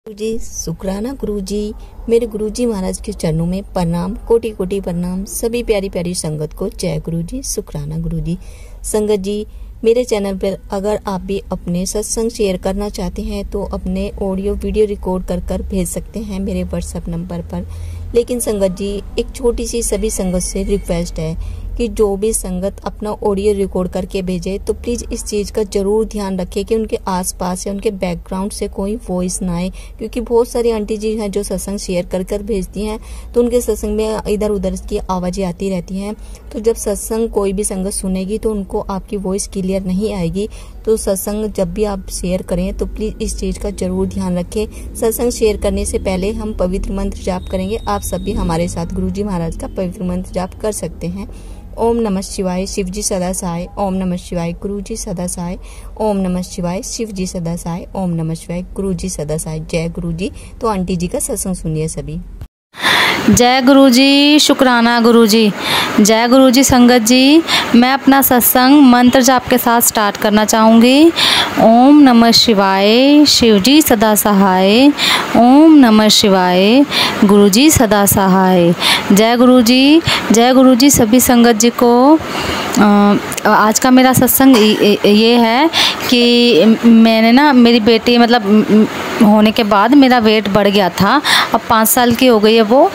गुरुजी शुक्राना गुरुजी, मेरे गुरुजी महाराज के चरणों में प्रणाम, कोटि कोटि प्रणाम। सभी प्यारी प्यारी संगत को जय गुरुजी, शुक्राना गुरुजी। संगत जी, मेरे चैनल पर अगर आप भी अपने सत्संग शेयर करना चाहते हैं तो अपने ऑडियो वीडियो रिकॉर्ड कर भेज सकते हैं मेरे व्हाट्सएप नंबर पर। लेकिन संगत जी, एक छोटी सी सभी संगत से रिक्वेस्ट है कि जो भी संगत अपना ऑडियो रिकॉर्ड करके भेजे तो प्लीज़ इस चीज़ का जरूर ध्यान रखें कि उनके आसपास या उनके बैकग्राउंड से कोई वॉइस ना आए, क्योंकि बहुत सारी आंटी जी हैं जो सत्संग शेयर कर भेजती हैं तो उनके सत्संग में इधर उधर की आवाज़ें आती रहती हैं। तो जब सत्संग कोई भी संगत सुनेगी तो उनको आपकी वॉइस क्लियर नहीं आएगी। तो सत्संग जब भी आप शेयर करें तो प्लीज़ इस चीज़ का जरूर ध्यान रखें। सत्संग शेयर करने से पहले हम पवित्र मंत्र जाप करेंगे। आप सभी हमारे साथ गुरुजी महाराज का पवित्र मंत्र जाप कर सकते हैं। ओम नमः शिवाय, शिवजी सदा सहाय। ओम नमः शिवाय, गुरुजी सदा सहाय। ओम नमः शिवाय, शिवजी सदा सहाय। ओम नमः शिवाय, गुरुजी सदा सहाय। जय गुरुजी। तो आंटी जी का सत्संग सुनिए सभी। जय गुरुजी, शुक्राना गुरुजी। जय गुरुजी। संगत जी, मैं अपना सत्संग मंत्र जाप के साथ स्टार्ट करना चाहूँगी। ओम नमः शिवाय, शिवजी सदा सहाय। ओम नमः शिवाय, गुरुजी सदा सहाय। जय गुरुजी। जय गुरुजी। सभी संगत जी को आज का मेरा सत्संग ये है कि मैंने ना मेरी बेटी मतलब होने के बाद मेरा वेट बढ़ गया था। अब 5 साल की हो गई है वो,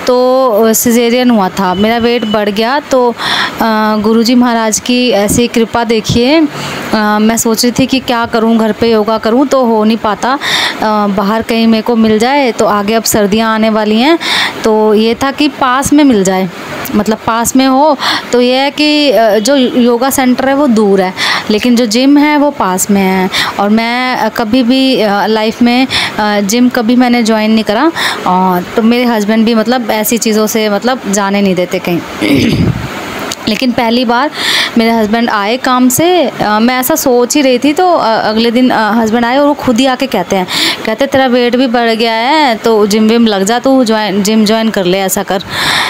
तो सिजेरियन हुआ था, मेरा वेट बढ़ गया। तो गुरुजी महाराज की ऐसी कृपा देखिए, मैं सोच रही थी कि क्या करूं, घर पे योगा करूं तो हो नहीं पाता, बाहर कहीं मेरे को मिल जाए। तो आगे अब सर्दियां आने वाली हैं तो ये था कि पास में मिल जाए, मतलब पास में हो। तो ये है कि जो योगा सेंटर है वो दूर है लेकिन जो जिम है वो पास में है। और मैं कभी भी लाइफ में जिम कभी मैंने ज्वाइन नहीं करा, और तो मेरे हस्बैंड भी मतलब ऐसी चीज़ों से मतलब जाने नहीं देते कहीं। लेकिन पहली बार मेरे हस्बैंड आए काम से, मैं ऐसा सोच ही रही थी तो अगले दिन हस्बैंड आए और वो खुद ही आके कहते तेरा वेट भी बढ़ गया है तो जिम विम लग जा, तू जिम ज्वाइन कर ले, ऐसा कर,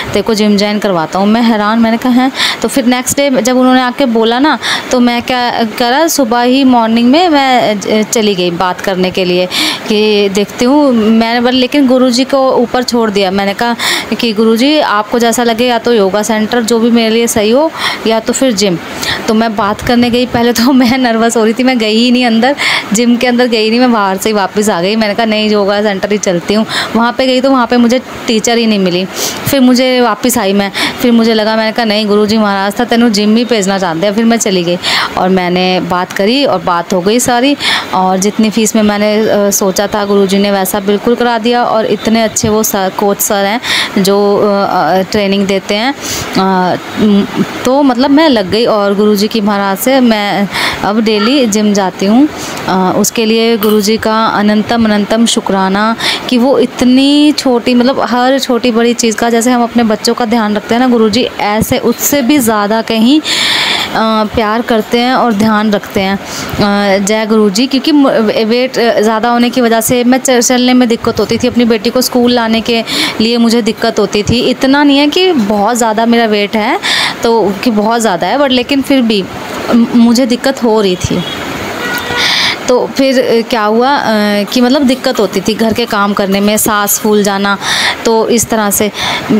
तेरे को जिम ज्वाइन करवाता हूँ। मैं हैरान, मैंने कहा है। तो फिर नेक्स्ट डे जब उन्होंने आके बोला ना तो मैं क्या करा, सुबह ही मॉर्निंग में मैं चली गई बात करने के लिए कि देखती हूँ। मैंने लेकिन गुरुजी को ऊपर छोड़ दिया। मैंने कहा कि गुरुजी आपको जैसा लगे, या तो योगा सेंटर जो भी मेरे लिए सही हो या तो फिर जिम। तो मैं बात करने गई, पहले तो मैं नर्वस हो रही थी, मैं गई ही नहीं अंदर, जिम के अंदर गई नहीं, मैं बाहर से ही वापस आ गई। मैंने कहा नहीं, योगा सेंटर ही चलती हूँ। वहाँ पे गई तो वहाँ पे मुझे टीचर ही नहीं मिली। फिर मुझे वापस आई मैं, फिर मुझे लगा, मैंने कहा नहीं, गुरुजी महाराज था तेनू जिम ही भेजना चाहते हैं। फिर मैं चली गई और मैंने बात करी और बात हो गई सारी, और जितनी फ़ीस में मैंने सोचा था गुरुजी ने वैसा बिल्कुल करा दिया। और इतने अच्छे वो कोच सर हैं जो ट्रेनिंग देते हैं, तो मतलब मैं लग गई और गुरुजी की महाराज से मैं अब डेली जिम जाती हूँ। उसके लिए गुरुजी का अनंतम शुक्राना कि वो इतनी छोटी, मतलब हर छोटी बड़ी चीज़ का, जैसे हम अपने बच्चों का ध्यान रखते हैं ना, गुरुजी ऐसे उससे भी ज़्यादा कहीं प्यार करते हैं और ध्यान रखते हैं। जय गुरुजी। क्योंकि वेट ज़्यादा होने की वजह से मैं चलने में दिक्कत होती थी, अपनी बेटी को स्कूल लाने के लिए मुझे दिक्कत होती थी। इतना नहीं है कि बहुत ज़्यादा मेरा वेट है तो कि बहुत ज़्यादा है, बट लेकिन फिर भी मुझे दिक्कत हो रही थी। तो फिर क्या हुआ कि मतलब दिक्कत होती थी घर के काम करने में, सांस फूल जाना, तो इस तरह से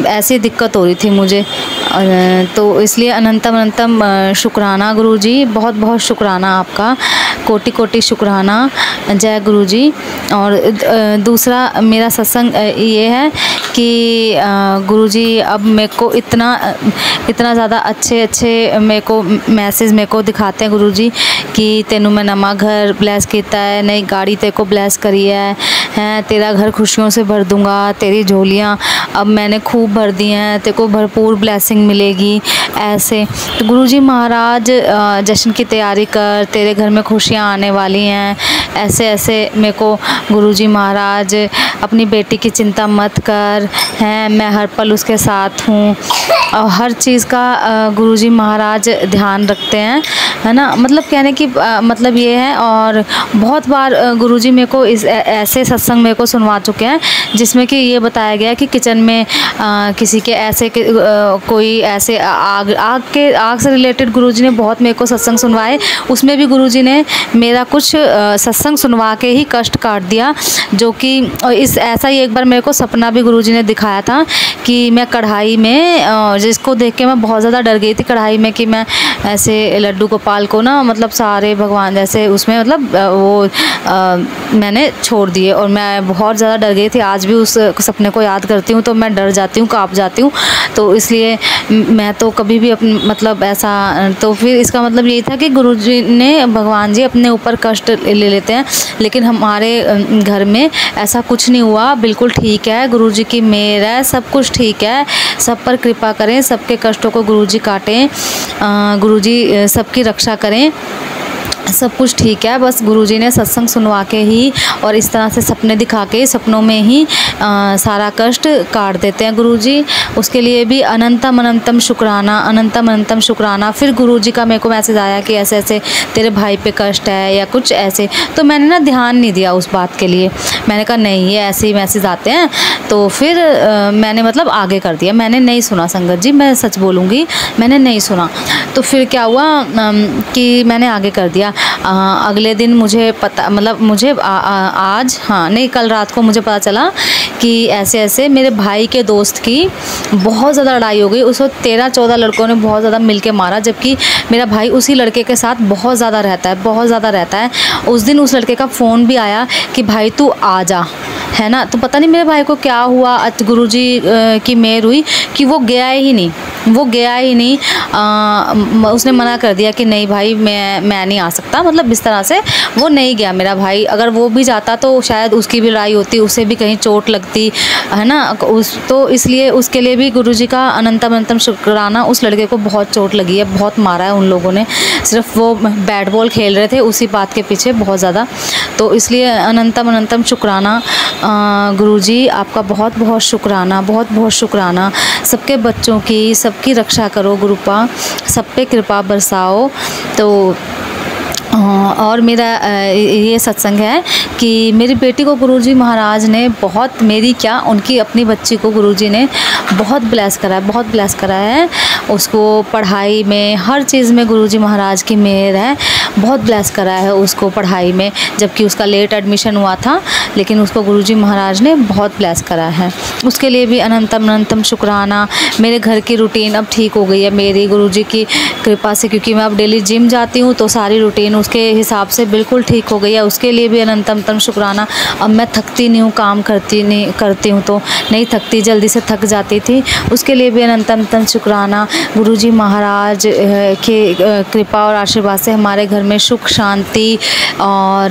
ऐसी दिक्कत हो रही थी मुझे। तो इसलिए अनंतम शुक्राना गुरुजी, बहुत बहुत शुक्राना आपका, कोटि कोटि शुक्राना। जय गुरुजी। और दूसरा मेरा सत्संग ये है कि गुरुजी अब मेरे को इतना ज़्यादा अच्छे मेरे को मैसेज मेरे को दिखाते हैं गुरुजी कि तेनू मैं नवा घर ब्लैस किया है, नई गाड़ी तेरे को ब्लैस करी है, तेरा घर खुशियों से भर दूंगा, तेरी झोलियाँ अब मैंने खूब भर दी हैं, तेरे को भरपूर ब्लेसिंग मिलेगी, ऐसे। तो गुरुजी महाराज जश्न की तैयारी कर, तेरे घर में खुशियाँ आने वाली हैं, ऐसे मेरे को गुरुजी महाराज, अपनी बेटी की चिंता मत कर, हैं मैं हर पल उसके साथ हूँ। और हर चीज़ का गुरुजी महाराज ध्यान रखते हैं, है ना। मतलब कहने की मतलब ये है। और बहुत बार गुरुजी मेरे को ऐसे सत्संग मेरे को सुनवा चुके हैं जिसमें कि ये बताया गया कि किचन में किसी के ऐसे कोई ऐसे आग से रिलेटेड गुरुजी ने बहुत मेरे को सत्संग सुनवाए। उसमें भी गुरुजी ने मेरा कुछ सत्संग सुनवा के ही कष्ट काट दिया, जो कि ऐसा ही एक बार मेरे को सपना भी गुरुजी ने दिखाया था कि मैं कढ़ाई में, जिसको देख के मैं बहुत ज़्यादा डर गई थी कढ़ाई में, कि मैं ऐसे लड्डू गोपाल को ना मतलब सारे भगवान जैसे उसमें मतलब वो मैंने छोड़ दिए और मैं बहुत ज़्यादा डर गई थी। आज भी उस सपने को याद करती हूँ तो मैं डर जाती हूँ, काँप जाती हूँ। तो इसलिए मैं तो कभी भी अपने मतलब ऐसा, तो फिर इसका मतलब यही था कि गुरुजी ने, भगवान जी अपने ऊपर कष्ट ले लेते हैं, लेकिन हमारे घर में ऐसा कुछ नहीं हुआ, बिल्कुल ठीक है। गुरुजी की मेहर है, सब कुछ ठीक है। सब पर कृपा करें, सबके कष्टों को गुरुजी काटें, गुरुजी सबकी रक्षा करें, सब कुछ ठीक है। बस गुरुजी ने सत्संग सुनवा के ही और इस तरह से सपने दिखा के, सपनों में ही सारा कष्ट काट देते हैं गुरुजी। उसके लिए भी अनंतम अनंतम शुक्राना, अनंतम अनंतम शुक्राना। फिर गुरुजी का मेरे को मैसेज आया कि ऐसे ऐसे तेरे भाई पे कष्ट है या कुछ ऐसे, तो मैंने ना ध्यान नहीं दिया उस बात के लिए। मैंने कहा नहीं, ये ऐसे ही मैसेज आते हैं, तो फिर मैंने मतलब आगे कर दिया। मैंने नहीं सुना संगत जी, मैं सच बोलूँगी, मैंने नहीं सुना। तो फिर क्या हुआ कि मैंने आगे कर दिया। अगले दिन मुझे पता, मतलब मुझे आज, हाँ नहीं, कल रात को मुझे पता चला कि ऐसे ऐसे मेरे भाई के दोस्त की बहुत ज़्यादा लड़ाई हो गई। उस वक्त 13-14 लड़कों ने बहुत ज़्यादा मिलके मारा, जबकि मेरा भाई उसी लड़के के साथ बहुत ज़्यादा रहता है, बहुत ज़्यादा रहता है। उस दिन उस लड़के का फ़ोन भी आया कि भाई तू आ जा, है ना। तो पता नहीं मेरे भाई को क्या हुआ, गुरुजी की मेहर हुई कि वो गया ही नहीं, वो गया ही नहीं। उसने मना कर दिया कि नहीं भाई मैं नहीं आ सकता, मतलब इस तरह से वो नहीं गया मेरा भाई। अगर वो भी जाता तो शायद उसकी भी लड़ाई होती, उसे भी कहीं चोट लगती, है ना। तो इसलिए उसके लिए भी गुरुजी का अनंतम अनंतम शुक्राना। उस लड़के को बहुत चोट लगी है, बहुत मारा है उन लोगों ने, सिर्फ वो बैट बॉल खेल रहे थे उसी बात के पीछे बहुत ज़्यादा। तो इसलिए अनंतम अनंतम शुक्राना गुरुजी, आपका बहुत बहुत शुक्राना, बहुत बहुत शुक्राना। सबके बच्चों की, सबकी रक्षा करो गुरुपा, सब पे कृपा बरसाओ। तो और मेरा ये सत्संग है कि मेरी बेटी को गुरुजी महाराज ने बहुत, मेरी क्या, उनकी अपनी बच्ची को गुरुजी ने बहुत ब्लेस करा है, बहुत ब्लेस करा है। उसको पढ़ाई में, हर चीज़ में गुरुजी महाराज की मेहर है, बहुत ब्लेस करा है उसको पढ़ाई में। जबकि उसका लेट एडमिशन हुआ था, लेकिन उसको गुरुजी महाराज ने बहुत ब्लेस करा है। उसके लिए भी अनंतम अनंतम शुक्राना। मेरे घर की रूटीन अब ठीक हो गई है मेरी गुरुजी की कृपा से, क्योंकि मैं अब डेली जिम जाती हूँ, तो सारी रूटीन उसके हिसाब से बिल्कुल ठीक हो गई है। उसके लिए भी अनंतम अनंतम शुक्राना। अब मैं थकती नहीं हूँ, काम करती हूँ तो नहीं थकती, जल्दी से थक जाती थी। उसके लिए भी अनंतम अनंतम शुक्राना। गुरुजी महाराज के कृपा और आशीर्वाद से हमारे घर में सुख, शांति और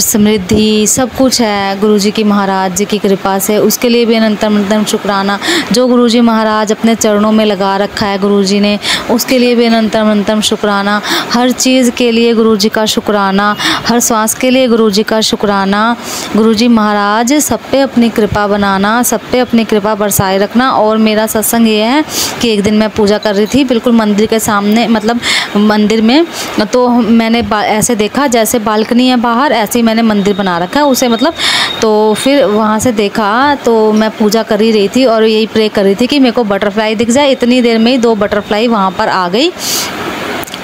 समृद्धि सब कुछ है गुरुजी की, महाराज जी की कृपा से। उसके लिए भी अनंतम अनंतम शुक्राना। जो गुरुजी महाराज अपने चरणों में लगा रखा है गुरुजी ने, उसके लिए भी अनंतम अनंतम शुक्राना। हर चीज़ के लिए गुरुजी का शुक्राना, हर श्वास के लिए गुरुजी का शुक्राना। गुरुजी महाराज सब पे अपनी कृपा बनाना, सब पे अपनी कृपा बरसाए रखना। और मेरा सत्संग ये है कि एक दिन मैं पूजा कर रही थी बिल्कुल मंदिर के सामने, मतलब मंदिर में, तो मैंने ऐसे देखा जैसे बालकनी है बाहर, ऐसे ही मैंने मंदिर बना रखा है उसे, मतलब। तो फिर वहाँ से देखा तो मैं पूजा कर ही रही थी और यही प्रे कर रही थी कि मेरे को बटरफ्लाई दिख जाए। इतनी देर में ही 2 बटरफ्लाई वहाँ पर आ गई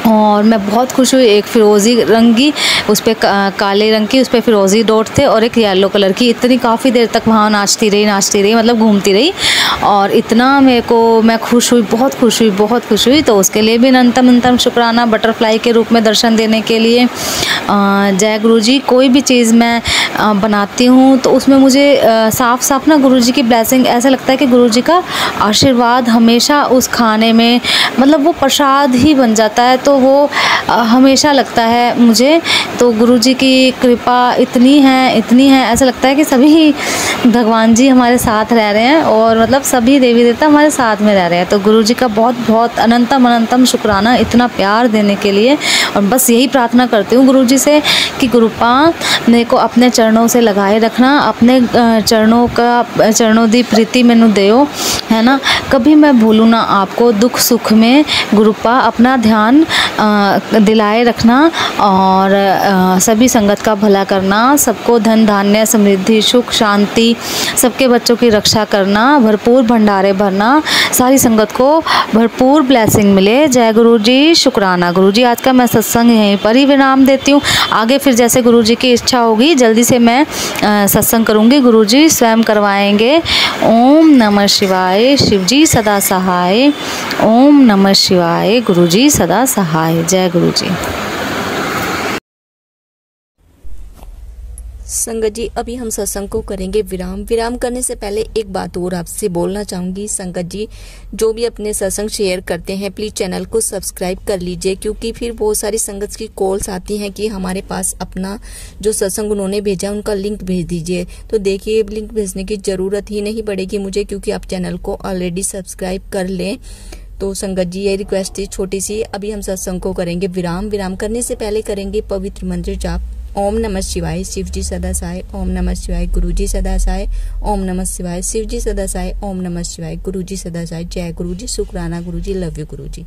और मैं बहुत खुश हुई। एक फिरोज़ी रंग की, उस पर काले रंग की, उस पर फिरोज़ी डॉट थे, और एक येलो कलर की। इतनी काफ़ी देर तक वहाँ नाचती रही, मतलब घूमती रही। और इतना मेरे को, मैं खुश हुई, बहुत खुश हुई, बहुत खुश हुई। तो उसके लिए भी अनंतम अनंतम शुक्राना, बटरफ्लाई के रूप में दर्शन देने के लिए। जय गुरुजी। कोई भी चीज़ मैं बनाती हूँ तो उसमें मुझे साफ साफ ना गुरुजी की ब्लेसिंग, ऐसा लगता है कि गुरुजी का आशीर्वाद हमेशा उस खाने में, मतलब वो प्रसाद ही बन जाता है। तो वो हमेशा लगता है मुझे, तो गुरुजी की कृपा इतनी है, ऐसा लगता है कि सभी भगवान जी हमारे साथ रह रहे हैं और मतलब सभी देवी देवता हमारे साथ में रह रहे हैं। तो गुरुजी का बहुत बहुत अनंतम अनंतम शुक्राना इतना प्यार देने के लिए। और बस यही प्रार्थना करती हूँ गुरुजी से कि गुरुपा मेरे को अपने चरणों से लगाए रखना, अपने चरणों दी प्रीति मैनू देओ, है ना। कभी मैं भूलूँ ना आपको, दुख सुख में गुरुपा अपना ध्यान दिलाए रखना और सभी संगत का भला करना, सबको धन धान्य समृद्धि सुख शांति, सबके बच्चों की रक्षा करना, भरपूर भंडारे भरना, सारी संगत को भरपूर ब्लेसिंग मिले। जय गुरु जी, शुक्राना गुरु जी। आज का मैं सत्संग यहीं पर ही विराम देती हूँ। आगे फिर जैसे गुरु जी की इच्छा होगी जल्दी से मैं सत्संग करूँगी, गुरु जी स्वयं करवाएंगे। ओम नमः शिवाय, शिव जी सदा सहाय। ओम नमः शिवाय, गुरु जी सदा सहाय। जय गुरु जी। संगत जी, अभी हम सत्संग को करेंगे विराम। विराम करने से पहले एक बात और आपसे बोलना चाहूँगी। संगत जी, जो भी अपने सत्संग शेयर करते हैं प्लीज़ चैनल को सब्सक्राइब कर लीजिए, क्योंकि फिर बहुत सारी संगत की कॉल्स आती हैं कि हमारे पास अपना जो सत्संग उन्होंने भेजा उनका लिंक भेज दीजिए। तो देखिए, लिंक भेजने की ज़रूरत ही नहीं पड़ेगी मुझे, क्योंकि आप चैनल को ऑलरेडी सब्सक्राइब कर लें। तो संगत जी, ये रिक्वेस्ट थी छोटी सी। अभी हम सत्संग को करेंगे विराम। विराम करने से पहले करेंगे पवित्र मंत्र जाप। ओम नमः शिवाय, शिव जी सदा सहाय। ओम नमः शिवाय, गुरु जी सदा सहाय। ओम नमः शिवाय, शिव जी सदा सहाय। ओम नमः शिवाय, गुरु जी सदा सहाय। जय गुरु जी, शुक्राना गुरु जी, लव यू गुरु जी।